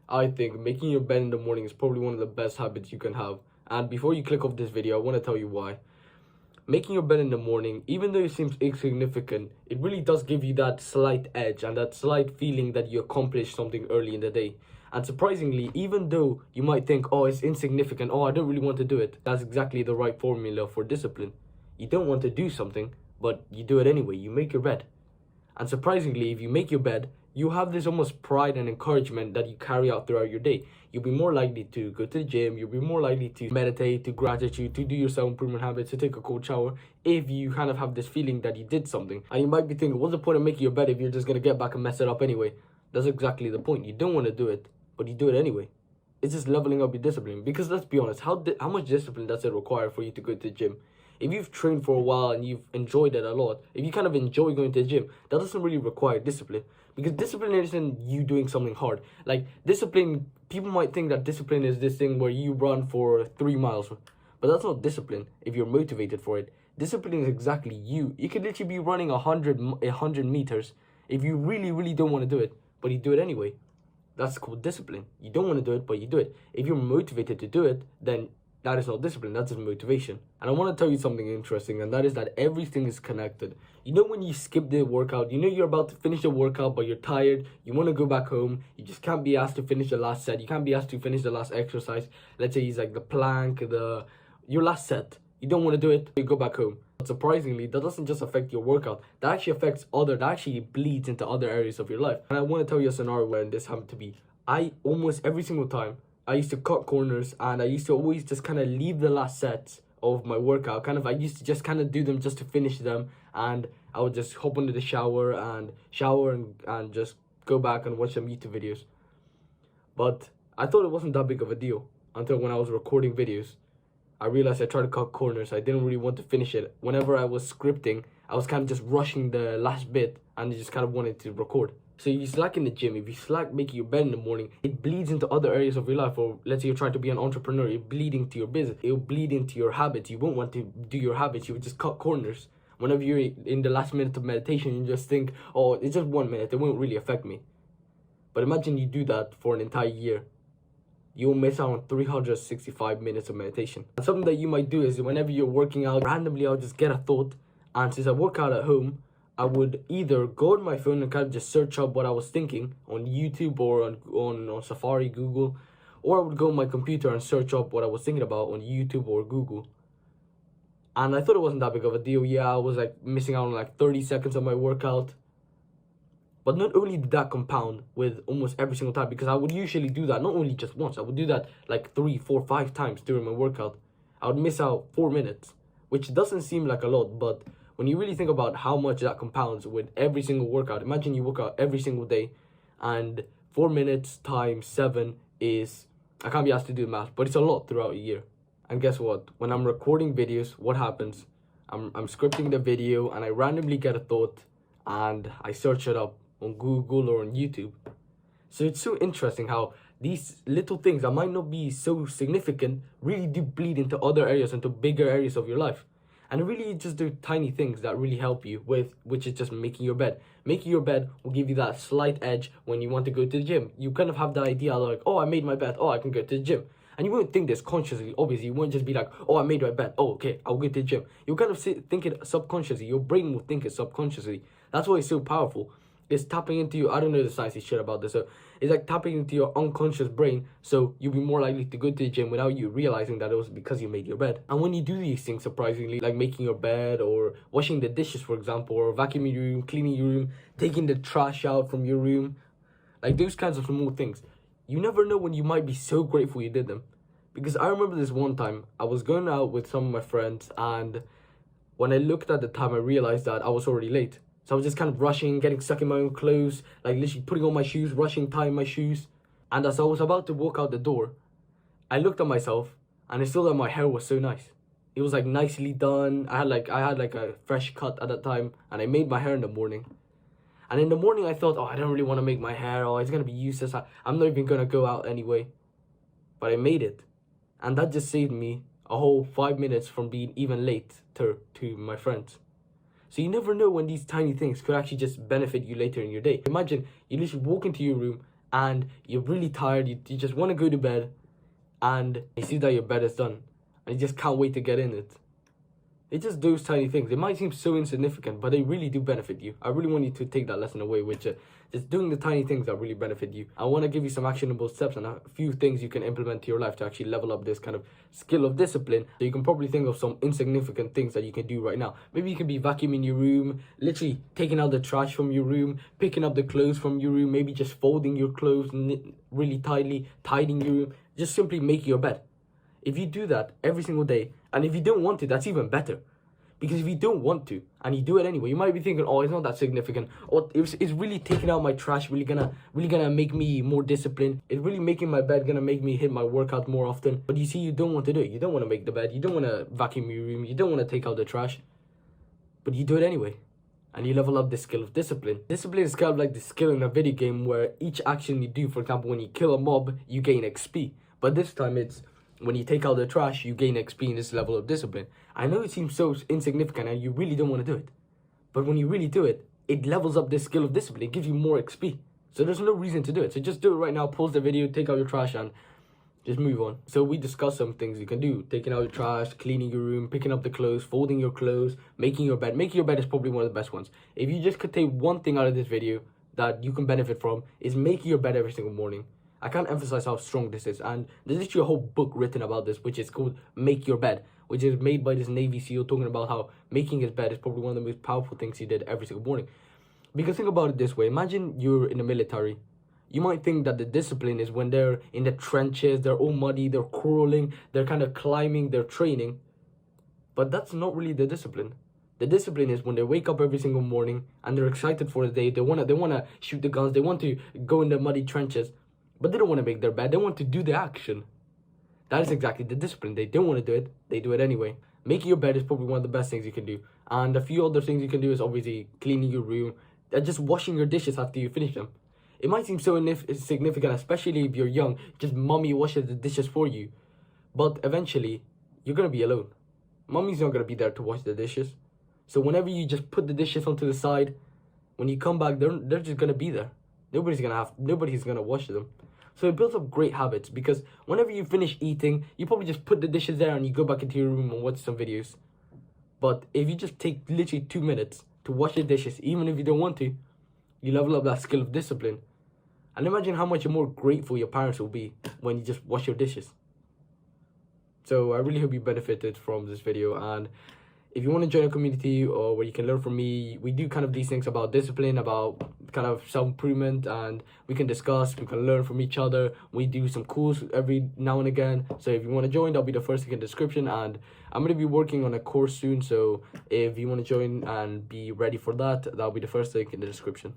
I think making your bed in the morning is probably one of the best habits you can have. And before you click off this video, I want to tell you why. Making your bed in the morning, even though it seems insignificant, it really does give you that slight edge and that slight feeling that you accomplished something early in the day. And surprisingly, even though you might think, oh, it's insignificant, oh, I don't really want to do it, that's exactly the right formula for discipline. You don't want to do something, but you do it anyway. You make your bed. And surprisingly, if you make your bed, you have this almost pride and encouragement that you carry out throughout your day. You'll be more likely to go to the gym, you'll be more likely to meditate, to gratitude, to do your self-improvement habits, to take a cold shower, if you kind of have this feeling that you did something. And you might be thinking, what's the point of making your bed if you're just going to get back and mess it up anyway? That's exactly the point. You don't want to do it, but you do it anyway. It's just leveling up your discipline. Because let's be honest, how much discipline does it require for you to go to the gym? If you've trained for a while and you've enjoyed it a lot, if you kind of enjoy going to the gym, that doesn't really require discipline. Because discipline isn't you doing something hard. Like, discipline, people might think that discipline is this thing where you run for 3 miles. But that's not discipline if you're motivated for it. Discipline is exactly you. You could literally be running 100 meters if you really, really don't want to do it, but you do it anyway. That's called discipline. You don't want to do it, but you do it. If you're motivated to do it, then that is not discipline, that's just motivation. And I want to tell you something interesting, and that is that everything is connected. You know, when you skip the workout, you know you're about to finish the workout, but you're tired, you want to go back home, you just can't be asked to finish the last set, you can't be asked to finish the last exercise. Let's say it's like the plank, your last set. You don't want to do it, you go back home. But surprisingly, that doesn't just affect your workout, that actually affects that actually bleeds into other areas of your life. And I want to tell you a scenario where this happened to me. I almost every single time, I used to cut corners, and I used to always just kind of leave the last sets of my workout. I used to just kind of do them just to finish them, and I would just hop into the shower and just go back and watch some YouTube videos. But I thought it wasn't that big of a deal until when I was recording videos. I realized I tried to cut corners. I didn't really want to finish it. Whenever I was scripting, I was kind of just rushing the last bit and just kind of wanted to record. So you slack in the gym, if you slack making your bed in the morning, it bleeds into other areas of your life. Or let's say you're trying to be an entrepreneur, it's bleeding to your business. It'll bleed into your habits. You won't want to do your habits. You would just cut corners. Whenever you're in the last minute of meditation, you just think, oh, it's just 1 minute. It won't really affect me. But imagine you do that for an entire year. You'll miss out on 365 minutes of meditation. And something that you might do is whenever you're working out, randomly I'll just get a thought. And since I work out at home, I would either go on my phone and kind of just search up what I was thinking on YouTube or on Safari, Google, or I would go on my computer and search up what I was thinking about on YouTube or Google. And I thought it wasn't that big of a deal. Yeah, I was like missing out on like 30 seconds of my workout. But not only did that compound with almost every single time, because I would usually do that not only just once, I would do that like 3, 4, 5 times during my workout. I would miss out 4 minutes, which doesn't seem like a lot, but when you really think about how much that compounds with every single workout, imagine you work out every single day, and 4 minutes times 7 is, I can't be asked to do the math, but it's a lot throughout a year. And guess what? When I'm recording videos, what happens? I'm scripting the video, and I randomly get a thought, and I search it up on Google or on YouTube. So it's so interesting how these little things that might not be so significant really do bleed into other areas, into bigger areas of your life. And really just do tiny things that really help you with, which is just making your bed. Making your bed will give you that slight edge when you want to go to the gym. You kind of have the idea like, oh, I made my bed, oh, I can go to the gym. And you won't think this consciously, obviously. You won't just be like, oh, I made my bed, oh, okay, I'll go to the gym. You'll kind of think it subconsciously. Your brain will think it subconsciously. That's why it's so powerful. It's tapping into your, I don't know the sciencey shit about this, so it's like tapping into your unconscious brain, so you'll be more likely to go to the gym without you realizing that it was because you made your bed. And when you do these things, surprisingly, like making your bed or washing the dishes, for example, or vacuuming your room, cleaning your room, taking the trash out from your room, like those kinds of small things, you never know when you might be so grateful you did them. Because I remember this one time, I was going out with some of my friends, and when I looked at the time, I realized that I was already late. So I was just kind of rushing, getting stuck in my own clothes, like literally putting on my shoes, rushing, tying my shoes. And as I was about to walk out the door, I looked at myself, and I saw that my hair was so nice. It was like nicely done. I had like a fresh cut at that time, and I made my hair in the morning. And in the morning I thought, oh, I don't really want to make my hair, oh, it's gonna be useless. I'm not even gonna go out anyway. But I made it. And that just saved me a whole 5 minutes from being even late to my friends. So you never know when these tiny things could actually just benefit you later in your day. Imagine you literally walk into your room and you're really tired, you just want to go to bed, and you see that your bed is done, and you just can't wait to get in it. It's just those tiny things. It might seem so insignificant, but they really do benefit you. I really want you to take that lesson away, which just doing the tiny things that really benefit you. I want to give you some actionable steps and a few things you can implement to your life to actually level up this kind of skill of discipline. So you can probably think of some insignificant things that you can do right now. Maybe you can be vacuuming your room, literally taking out the trash from your room, picking up the clothes from your room, maybe just folding your clothes really tightly, tidying your room, just simply making your bed. If you do that every single day, and if you don't want to, that's even better. Because if you don't want to, and you do it anyway, you might be thinking, oh, it's not that significant. Or it's really taking out my trash really gonna make me more disciplined. It's really making my bed gonna make me hit my workout more often. But you see, you don't want to do it. You don't want to make the bed. You don't want to vacuum your room. You don't want to take out the trash. But you do it anyway. And you level up the skill of discipline. Discipline is kind of like the skill in a video game where each action you do, for example, when you kill a mob, you gain XP. But this time it's when you take out the trash, you gain XP in this level of discipline. I know it seems so insignificant and you really don't want to do it. But when you really do it, it levels up this skill of discipline. It gives you more XP. So there's no reason to do it. So just do it right now. Pause the video, take out your trash, and just move on. So we discussed some things you can do. Taking out your trash, cleaning your room, picking up the clothes, folding your clothes, making your bed. Making your bed is probably one of the best ones. If you just could take one thing out of this video that you can benefit from, is making your bed every single morning. I can't emphasize how strong this is, and there's actually a whole book written about this, which is called Make Your Bed, which is made by this Navy SEAL, talking about how making his bed is probably one of the most powerful things he did every single morning. Because think about it this way, imagine you're in the military. You might think that the discipline is when they're in the trenches, they're all muddy, they're crawling, they're kind of climbing, they're training. But that's not really the discipline. The discipline is when they wake up every single morning and they're excited for the day, they wanna shoot the guns, they want to go in the muddy trenches. But they don't want to make their bed. They want to do the action. That is exactly the discipline. They don't want to do it. They do it anyway. Making your bed is probably one of the best things you can do. And a few other things you can do is obviously cleaning your room and just washing your dishes after you finish them. It might seem so insignificant, especially if you're young. Just mommy washes the dishes for you. But eventually, you're going to be alone. Mommy's not going to be there to wash the dishes. So whenever you just put the dishes onto the side, when you come back, they're just going to be there. Nobody's going to wash them. So it builds up great habits, because whenever you finish eating, you probably just put the dishes there and you go back into your room and watch some videos. But if you just take literally 2 minutes to wash the dishes, even if you don't want to, you level up that skill of discipline. And imagine how much more grateful your parents will be when you just wash your dishes. So I really hope you benefited from this video, and if you want to join a community or where you can learn from me, we do kind of these things about discipline, about kind of self-improvement, and we can discuss, we can learn from each other. We do some course every now and again. So if you want to join, that'll be the first link in the description, and I'm going to be working on a course soon. So if you want to join and be ready for that, that'll be the first link in the description.